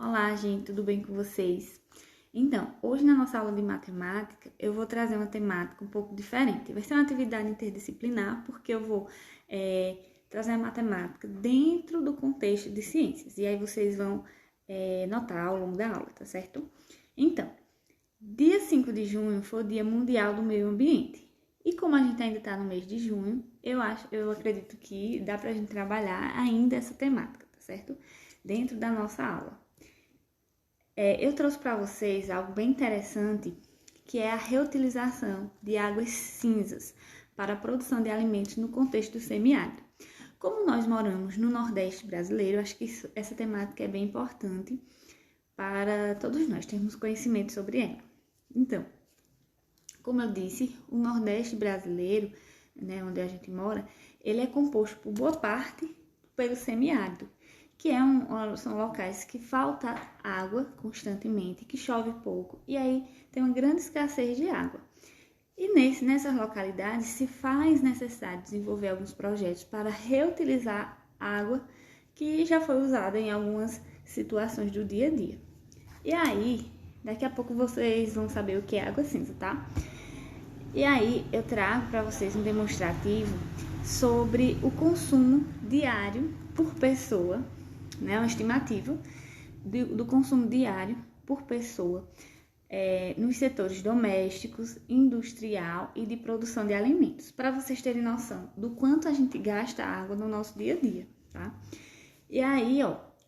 Olá, gente, tudo bem com vocês? Então, hoje na nossa aula de matemática, eu vou trazer uma temática um pouco diferente. Vai ser uma atividade interdisciplinar, porque eu vou trazer a matemática dentro do contexto de ciências. E aí vocês vão notar ao longo da aula, tá certo? Então, dia 5 de junho foi o Dia Mundial do Meio Ambiente. E como a gente ainda está no mês de junho, eu acredito que dá pra gente trabalhar ainda essa temática, tá certo? Dentro da nossa aula. Eu trouxe para vocês algo bem interessante, que é a reutilização de águas cinzas para a produção de alimentos no contexto do semiárido. Como nós moramos no Nordeste brasileiro, acho que essa temática é bem importante para todos nós termos conhecimento sobre ela. Então, como eu disse, o Nordeste brasileiro, né, onde a gente mora, ele é composto por boa parte pelo semiárido, que são locais que falta água constantemente, que chove pouco, e aí tem uma grande escassez de água. E nessas localidades se faz necessário desenvolver alguns projetos para reutilizar água que já foi usada em algumas situações do dia a dia. E aí, daqui a pouco vocês vão saber o que é água cinza, tá? E aí eu trago para vocês um demonstrativo sobre o consumo diário por pessoa, né, uma estimativa do consumo diário por pessoa nos setores domésticos, industrial e de produção de alimentos, para vocês terem noção do quanto a gente gasta água no nosso dia a dia, tá? E aí,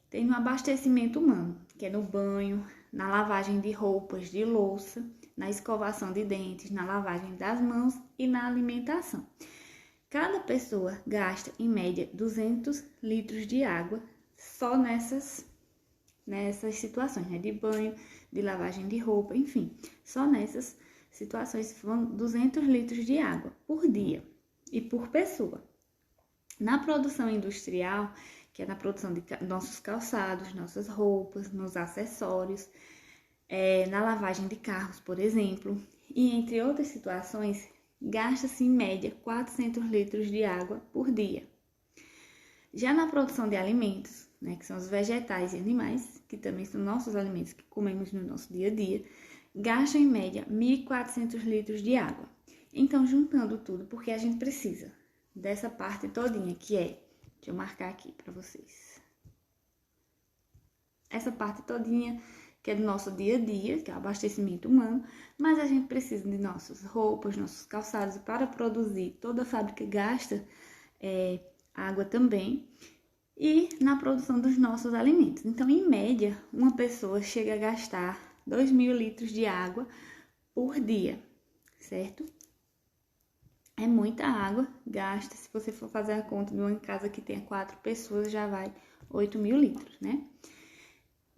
tem no abastecimento humano, que é no banho, na lavagem de roupas, de louça, na escovação de dentes, na lavagem das mãos e na alimentação. Cada pessoa gasta, em média, 200 litros de água só nessas situações, né? De banho, de lavagem de roupa, enfim. Só nessas situações vão 200 litros de água por dia e por pessoa. Na produção industrial, que é na produção de nossos calçados, nossas roupas, nos acessórios, na lavagem de carros, por exemplo, e entre outras situações, gasta-se em média 400 litros de água por dia. Já na produção de alimentos, né, que são os vegetais e animais, que também são nossos alimentos que comemos no nosso dia a dia, gastam em média 1.400 litros de água. Então, juntando tudo, porque a gente precisa dessa parte todinha, que é, deixa eu marcar aqui para vocês, essa parte todinha que é do nosso dia a dia, que é o abastecimento humano, mas a gente precisa de nossas roupas, nossos calçados, e para produzir, toda a fábrica gasta água também, e na produção dos nossos alimentos. Então, em média, uma pessoa chega a gastar 2.000 litros de água por dia, certo? É muita água, gasta, se você for fazer a conta de uma casa que tenha 4 pessoas, já vai 8.000 litros, né?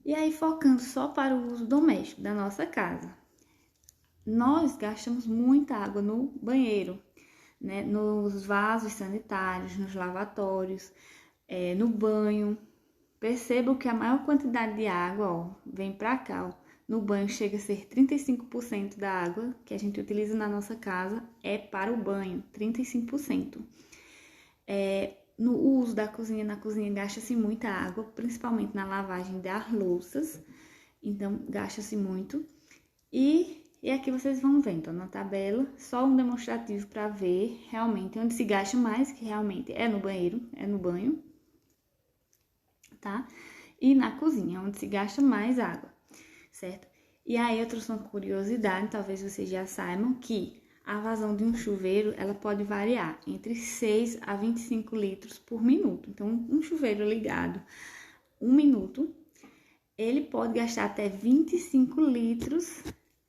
E aí, focando só para o uso doméstico da nossa casa, nós gastamos muita água no banheiro, né? Nos vasos sanitários, nos lavatórios, no banho. Percebam que a maior quantidade de água, vem para cá, no banho chega a ser 35% da água que a gente utiliza na nossa casa é para o banho, 35%. No uso da cozinha, na cozinha gasta-se muita água, principalmente na lavagem das louças, então gasta-se muito. E aqui vocês vão vendo, na tabela, só um demonstrativo para ver realmente onde se gasta mais, que realmente é no banheiro, é no banho, tá? E na cozinha, onde se gasta mais água, certo? E aí eu trouxe uma curiosidade, talvez vocês já saibam, que a vazão de um chuveiro, ela pode variar entre 6 a 25 litros por minuto. Então, um chuveiro ligado 1 minuto, ele pode gastar até 25 litros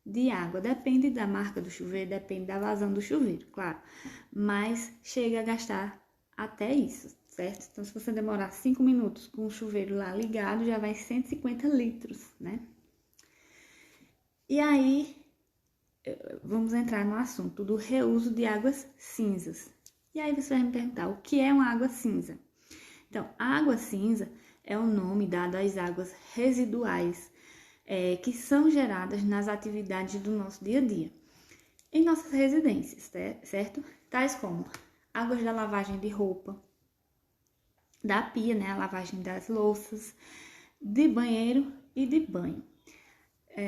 de água. Depende da marca do chuveiro, depende da vazão do chuveiro, claro. Mas chega a gastar até isso, certo? Então, se você demorar 5 minutos com o chuveiro lá ligado, já vai 150 litros, né? E aí, vamos entrar no assunto do reuso de águas cinzas. E aí você vai me perguntar, o que é uma água cinza? Então, a água cinza é o nome dado às águas residuais que são geradas nas atividades do nosso dia a dia, em nossas residências, certo? Tais como águas da lavagem de roupa, da pia, né, a lavagem das louças, de banheiro e de banho.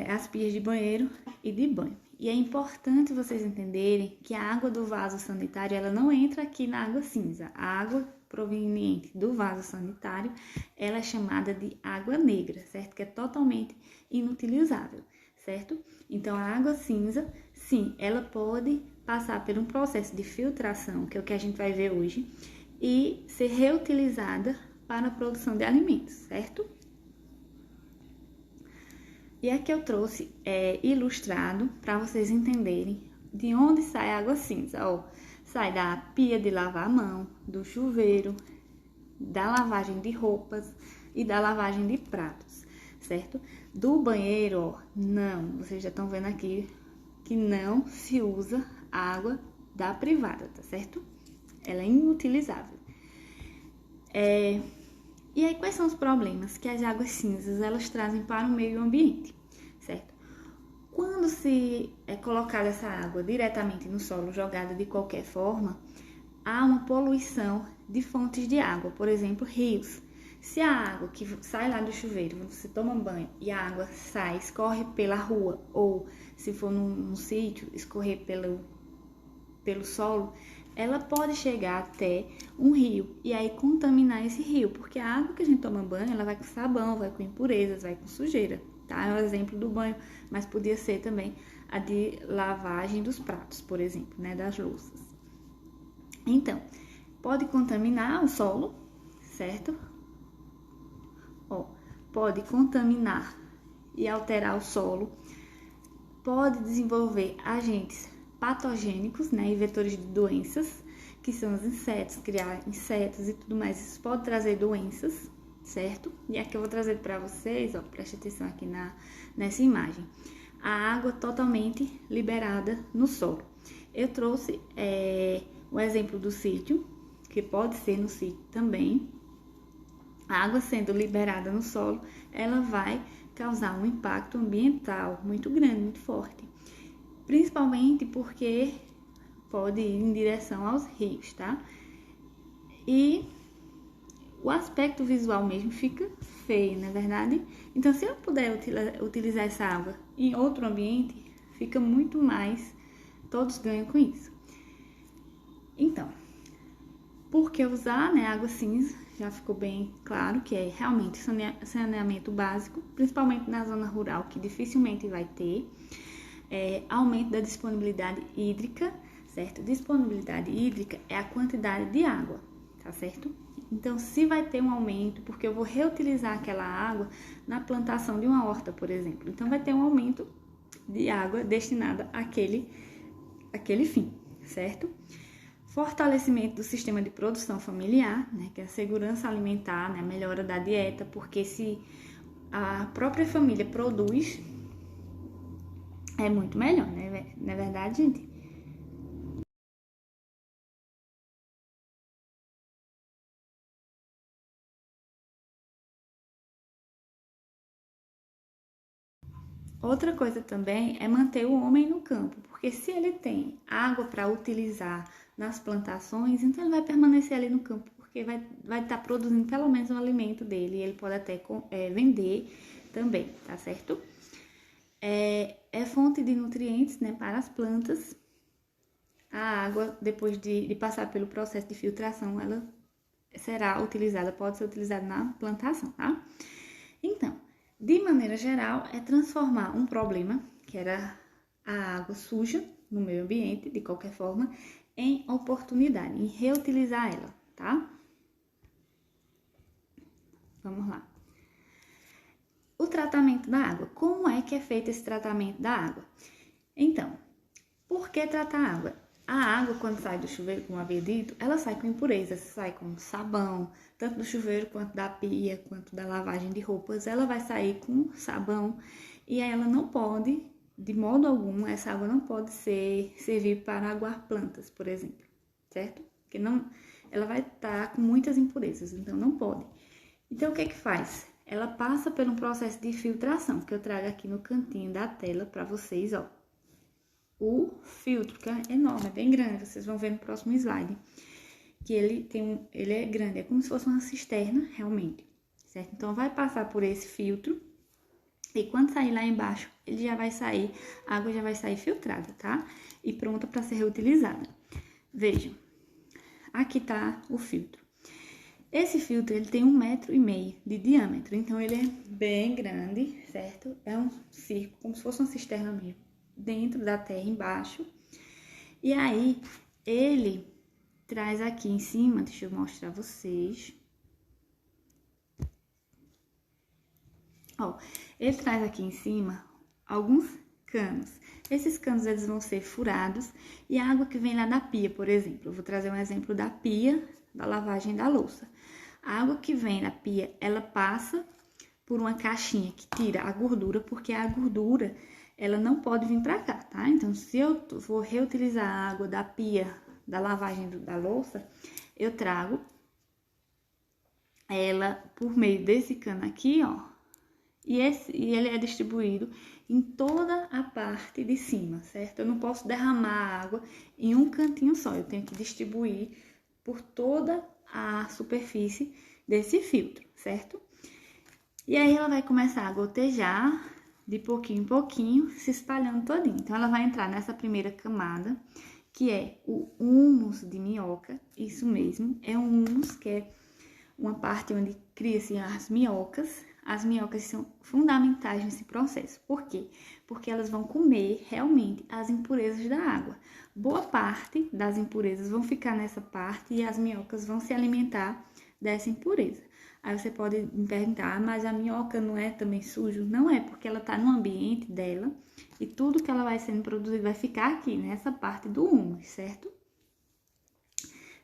As pias de banheiro e de banho. E é importante vocês entenderem que a água do vaso sanitário, ela não entra aqui na água cinza. A água proveniente do vaso sanitário, ela é chamada de água negra, certo? Que é totalmente inutilizável, certo? Então, a água cinza, sim, ela pode passar por um processo de filtração, que é o que a gente vai ver hoje, e ser reutilizada para a produção de alimentos, certo? E aqui eu trouxe ilustrado para vocês entenderem de onde sai a água cinza. Ó, sai da pia de lavar a mão, do chuveiro, da lavagem de roupas e da lavagem de pratos, certo? Do banheiro, ó, não, vocês já estão vendo aqui que não se usa água da privada, tá certo? Ela é inutilizável. E aí, quais são os problemas que as águas cinzas elas trazem para o meio ambiente, certo? Quando se é colocada essa água diretamente no solo, jogada de qualquer forma, há uma poluição de fontes de água, por exemplo, rios. Se a água que sai lá do chuveiro, você toma banho e a água sai, escorre pela rua, ou se for num sítio, escorrer pelo solo, ela pode chegar até um rio e aí contaminar esse rio, porque a água que a gente toma banho, ela vai com sabão, vai com impurezas, vai com sujeira, tá? É um exemplo do banho, mas podia ser também a de lavagem dos pratos, por exemplo, né, das louças. Então, pode contaminar o solo, certo? Ó, pode contaminar e alterar o solo, pode desenvolver agentes patogênicos, né, e vetores de doenças, que são os insetos, criar insetos e tudo mais. Isso pode trazer doenças, certo? E aqui eu vou trazer para vocês, ó, preste atenção aqui nessa imagem. A água totalmente liberada no solo. Eu trouxe o exemplo do sítio, que pode ser no sítio também. A água sendo liberada no solo, ela vai causar um impacto ambiental muito grande, muito forte. Principalmente porque pode ir em direção aos rios, tá? E o aspecto visual mesmo fica feio, não é verdade? Então, se eu puder utilizar essa água em outro ambiente, fica muito mais, todos ganham com isso. Então, por que usar, né, água cinza? Já ficou bem claro que é realmente saneamento básico, principalmente na zona rural, que dificilmente vai ter. Aumento da disponibilidade hídrica, certo? Disponibilidade hídrica é a quantidade de água, tá certo? Então, se vai ter um aumento, porque eu vou reutilizar aquela água na plantação de uma horta, por exemplo. Então, vai ter um aumento de água destinada àquele fim, certo? Fortalecimento do sistema de produção familiar, né? Que é a segurança alimentar, né? A melhora da dieta, porque se a própria família produz, é muito melhor, né? Não é verdade, gente? Outra coisa também é manter o homem no campo, porque se ele tem água para utilizar nas plantações, então ele vai permanecer ali no campo, porque vai estar produzindo pelo menos um alimento dele, e ele pode até vender também, tá certo? É fonte de nutrientes, né, para as plantas. A água, depois de passar pelo processo de filtração, ela será utilizada, pode ser utilizada na plantação, tá? Então, de maneira geral, é transformar um problema, que era a água suja no meio ambiente, de qualquer forma, em oportunidade, em reutilizar ela, tá? Vamos lá. O tratamento da água. Como é que é feito esse tratamento da água? Então, por que tratar a água? A água, quando sai do chuveiro, como havia dito, ela sai com impurezas, sai com sabão, tanto do chuveiro quanto da pia, quanto da lavagem de roupas, ela vai sair com sabão e aí ela não pode, de modo algum, essa água não pode servir para aguar plantas, por exemplo, certo? Porque não, ela vai estar com muitas impurezas, então não pode. Então, o que é que faz? Ela passa por um processo de filtração, que eu trago aqui no cantinho da tela para vocês, ó. O filtro, que é enorme, é bem grande, vocês vão ver no próximo slide, que ele é grande, é como se fosse uma cisterna, realmente, certo? Então, vai passar por esse filtro, E quando sair lá embaixo, ele já vai sair, a água já vai sair filtrada, tá? E pronta para ser reutilizada. Vejam, aqui tá o filtro. Esse filtro, ele tem 1,5 m de diâmetro, então ele é bem grande, certo? É um círculo, como se fosse uma cisterna mesmo, dentro da terra, embaixo. E aí, ele traz aqui em cima, deixa eu mostrar pra vocês. Ó, ele traz aqui em cima alguns canos. Esses canos, eles vão ser furados e a água que vem lá da pia, por exemplo. Eu vou trazer um exemplo da pia, da lavagem da louça. A água que vem da pia, ela passa por uma caixinha que tira a gordura, porque a gordura, ela não pode vir pra cá, tá? Então, se eu vou reutilizar a água da pia, da lavagem da louça, eu trago ela por meio desse cano aqui, ó. E ele é distribuído em toda a parte de cima, certo? Eu não posso derramar a água em um cantinho só, eu tenho que distribuir por toda a superfície desse filtro, certo? E aí ela vai começar a gotejar de pouquinho em pouquinho, se espalhando todinho. Então ela vai entrar nessa primeira camada, que é o húmus de minhoca, isso mesmo, é um húmus que é uma parte onde cria-se as minhocas. As minhocas são fundamentais nesse processo. Por quê? Porque elas vão comer realmente as impurezas da água. Boa parte das impurezas vão ficar nessa parte e as minhocas vão se alimentar dessa impureza. Aí você pode me perguntar, mas a minhoca não é também sujo? Não é, porque ela está no ambiente dela e tudo que ela vai sendo produzido vai ficar aqui, nessa parte do húmus, certo?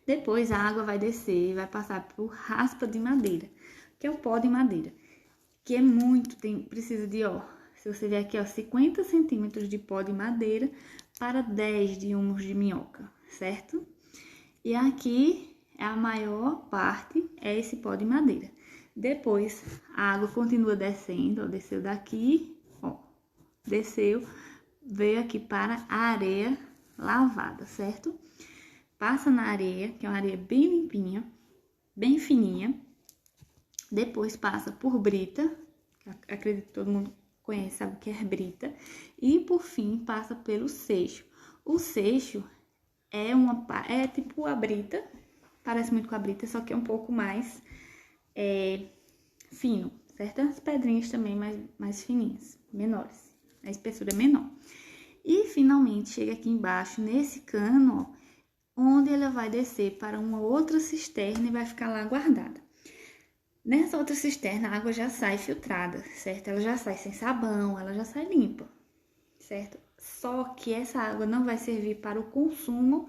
Depois a água vai descer e vai passar por raspa de madeira, que é o pó de madeira, que é muito, precisa de, ó, se você ver aqui, ó, 50 centímetros de pó de madeira para 10 de húmus de minhoca, certo? E aqui é a maior parte, é esse pó de madeira. Depois a água continua descendo, ó, desceu daqui, ó, desceu, veio aqui para a areia lavada, certo? Passa na areia, que é uma areia bem limpinha, bem fininha. Depois passa por brita, que acredito que todo mundo conhece, sabe o que é brita. E por fim passa pelo seixo. O seixo é tipo a brita, parece muito com a brita, só que é um pouco mais fino, certo? As pedrinhas também mais fininhas, menores, a espessura é menor. E finalmente chega aqui embaixo, nesse cano, ó, onde ela vai descer para uma outra cisterna e vai ficar lá guardada. Nessa outra cisterna, a água já sai filtrada, certo? Ela já sai sem sabão, ela já sai limpa, certo? Só que essa água não vai servir para o consumo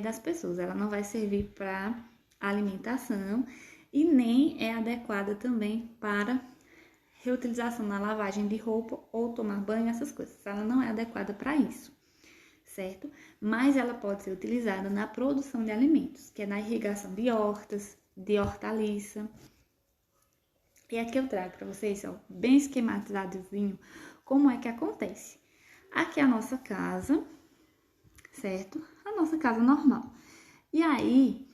das pessoas, ela não vai servir para alimentação e nem é adequada também para reutilização na lavagem de roupa ou tomar banho, essas coisas. Ela não é adequada para isso, certo? Mas ela pode ser utilizada na produção de alimentos, que é na irrigação de hortas, de hortaliça. E aqui eu trago para vocês, ó, bem esquematizadozinho, como é que acontece. Aqui é a nossa casa, certo? A nossa casa normal. E aí,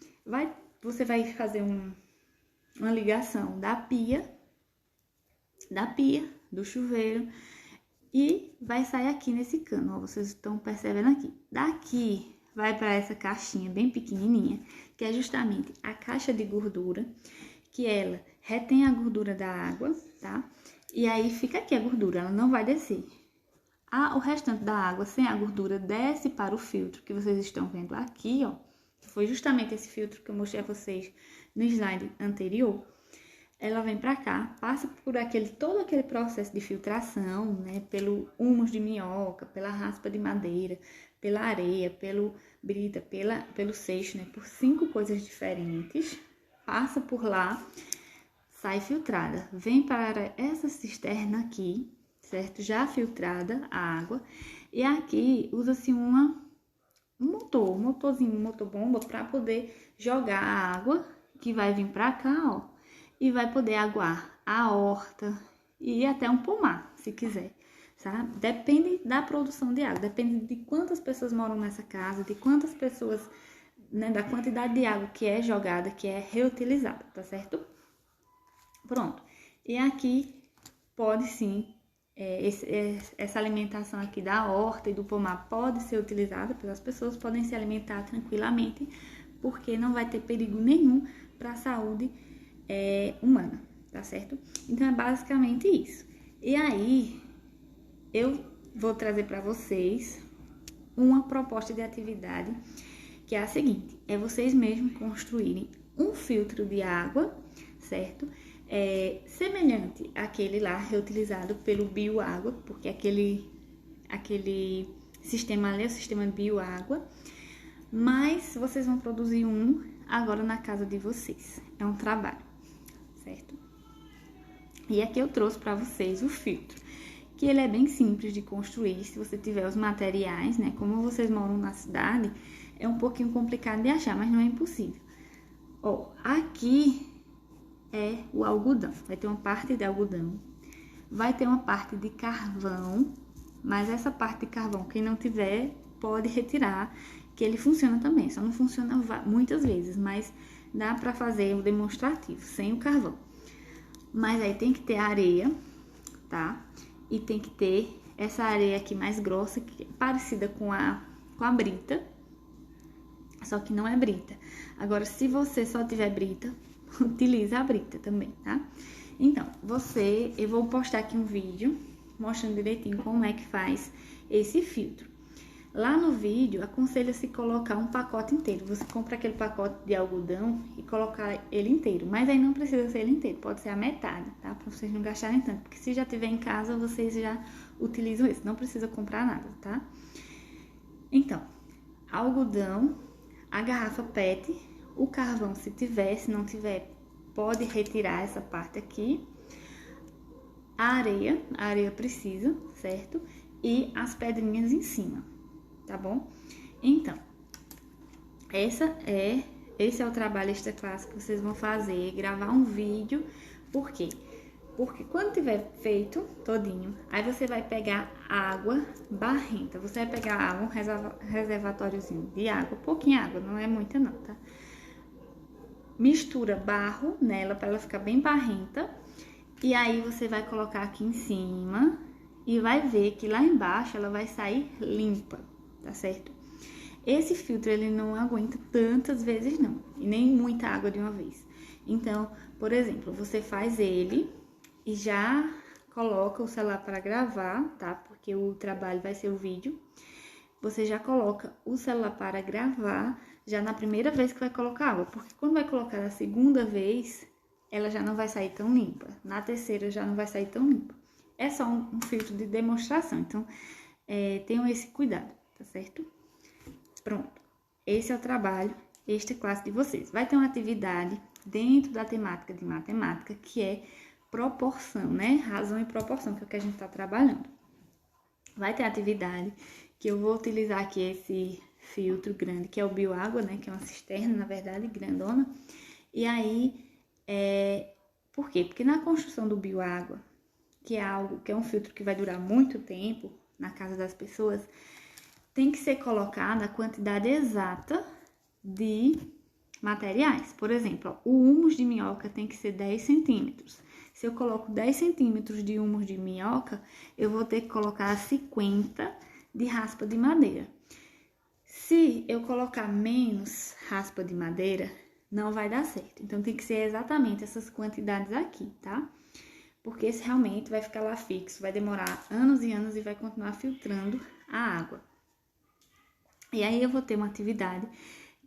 você vai fazer uma ligação da pia, do chuveiro, e vai sair aqui nesse cano, ó, vocês estão percebendo aqui. Daqui vai para essa caixinha bem pequenininha, que é justamente a caixa de gordura, que ela retém a gordura da água, tá? E aí fica aqui a gordura, ela não vai descer. O restante da água sem a gordura desce para o filtro que vocês estão vendo aqui, ó. Foi justamente esse filtro que eu mostrei a vocês no slide anterior. Ela vem pra cá, passa por todo aquele processo de filtração, né? Pelo húmus de minhoca, pela raspa de madeira, pela areia, pelo brita, pelo seixo, né? Por 5 coisas diferentes. Passa por lá, sai filtrada. Vem para essa cisterna aqui, certo? Já filtrada a água. E aqui usa-se um motorzinho, um motor-bomba para poder jogar a água que vai vir pra cá, ó. E vai poder aguar a horta e até um pomar, se quiser, sabe? Depende da produção de água, depende de quantas pessoas moram nessa casa, de quantas pessoas, né, da quantidade de água que é jogada, que é reutilizada, tá certo? Pronto. E aqui pode sim essa alimentação aqui da horta e do pomar pode ser utilizada pelas pessoas, podem se alimentar tranquilamente, porque não vai ter perigo nenhum para a saúde humana, tá certo? Então é basicamente isso. E aí eu vou trazer para vocês uma proposta de atividade que é a seguinte: é vocês mesmos construírem um filtro de água, certo? Semelhante àquele lá reutilizado pelo Bioágua, porque aquele sistema ali é o sistema de Bioágua, mas vocês vão produzir um agora na casa de vocês. É um trabalho, certo? E aqui eu trouxe para vocês o filtro, que ele é bem simples de construir, se você tiver os materiais, né? Como vocês moram na cidade, é um pouquinho complicado de achar, mas não é impossível. Ó, aqui é o algodão, vai ter uma parte de algodão, vai ter uma parte de carvão, mas essa parte de carvão, quem não tiver, pode retirar, que ele funciona também, só não funciona muitas vezes, mas dá para fazer o demonstrativo, sem o carvão. Mas aí tem que ter areia, tá? E tem que ter essa areia aqui mais grossa, que é parecida com a brita, só que não é brita. Agora, se você só tiver brita, utiliza a brita também, tá? Então, eu vou postar aqui um vídeo mostrando direitinho como é que faz esse filtro. Lá no vídeo, aconselha-se colocar um pacote inteiro. Você compra aquele pacote de algodão e colocar ele inteiro. Mas aí não precisa ser ele inteiro, pode ser a metade, tá? Pra vocês não gastarem tanto. Porque se já tiver em casa, vocês já utilizam isso. Não precisa comprar nada, tá? Então, algodão, a garrafa PET, o carvão, se tiver, se não tiver, pode retirar essa parte aqui. A areia precisa, certo? E as pedrinhas em cima, tá bom? Então, esse é o trabalho extra classe que vocês vão fazer, gravar um vídeo. Por quê? Porque quando tiver feito todinho, aí você vai pegar água barrenta. Você vai pegar água, um reservatóriozinho de água, pouquinha água, não é muita não, tá? Mistura barro nela para ela ficar bem barrenta. E aí você vai colocar aqui em cima e vai ver que lá embaixo ela vai sair limpa, tá certo? Esse filtro ele não aguenta tantas vezes não, e nem muita água de uma vez. Então, por exemplo, você faz ele e já coloca o celular para gravar, tá? Porque o trabalho vai ser o vídeo. Você já coloca o celular para gravar já na primeira vez que vai colocar água, porque quando vai colocar a segunda vez, ela já não vai sair tão limpa. Na terceira já não vai sair tão limpa. É só um filtro de demonstração, então tenham esse cuidado, tá certo? Pronto, esse é o trabalho, esta classe de vocês. Vai ter uma atividade dentro da temática de matemática, que é proporção, né? Razão e proporção, que é o que a gente tá trabalhando. Vai ter atividade que eu vou utilizar aqui esse filtro grande, que é o Bioágua, né? Que é uma cisterna, na verdade, grandona. E aí, por quê? Porque na construção do Bioágua, que é um filtro que vai durar muito tempo na casa das pessoas, tem que ser colocada a quantidade exata de materiais. Por exemplo, ó, o humus de minhoca tem que ser 10 centímetros. Se eu coloco 10 centímetros de humus de minhoca, eu vou ter que colocar 50 de raspa de madeira. Se eu colocar menos raspa de madeira, não vai dar certo. Então, tem que ser exatamente essas quantidades aqui, tá? Porque esse realmente vai ficar lá fixo, vai demorar anos e anos e vai continuar filtrando a água. E aí, eu vou ter uma atividade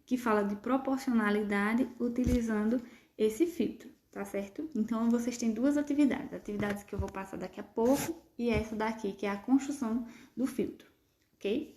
que fala de proporcionalidade utilizando esse filtro, tá certo? Então, vocês têm duas atividades que eu vou passar daqui a pouco e essa daqui, que é a construção do filtro, ok?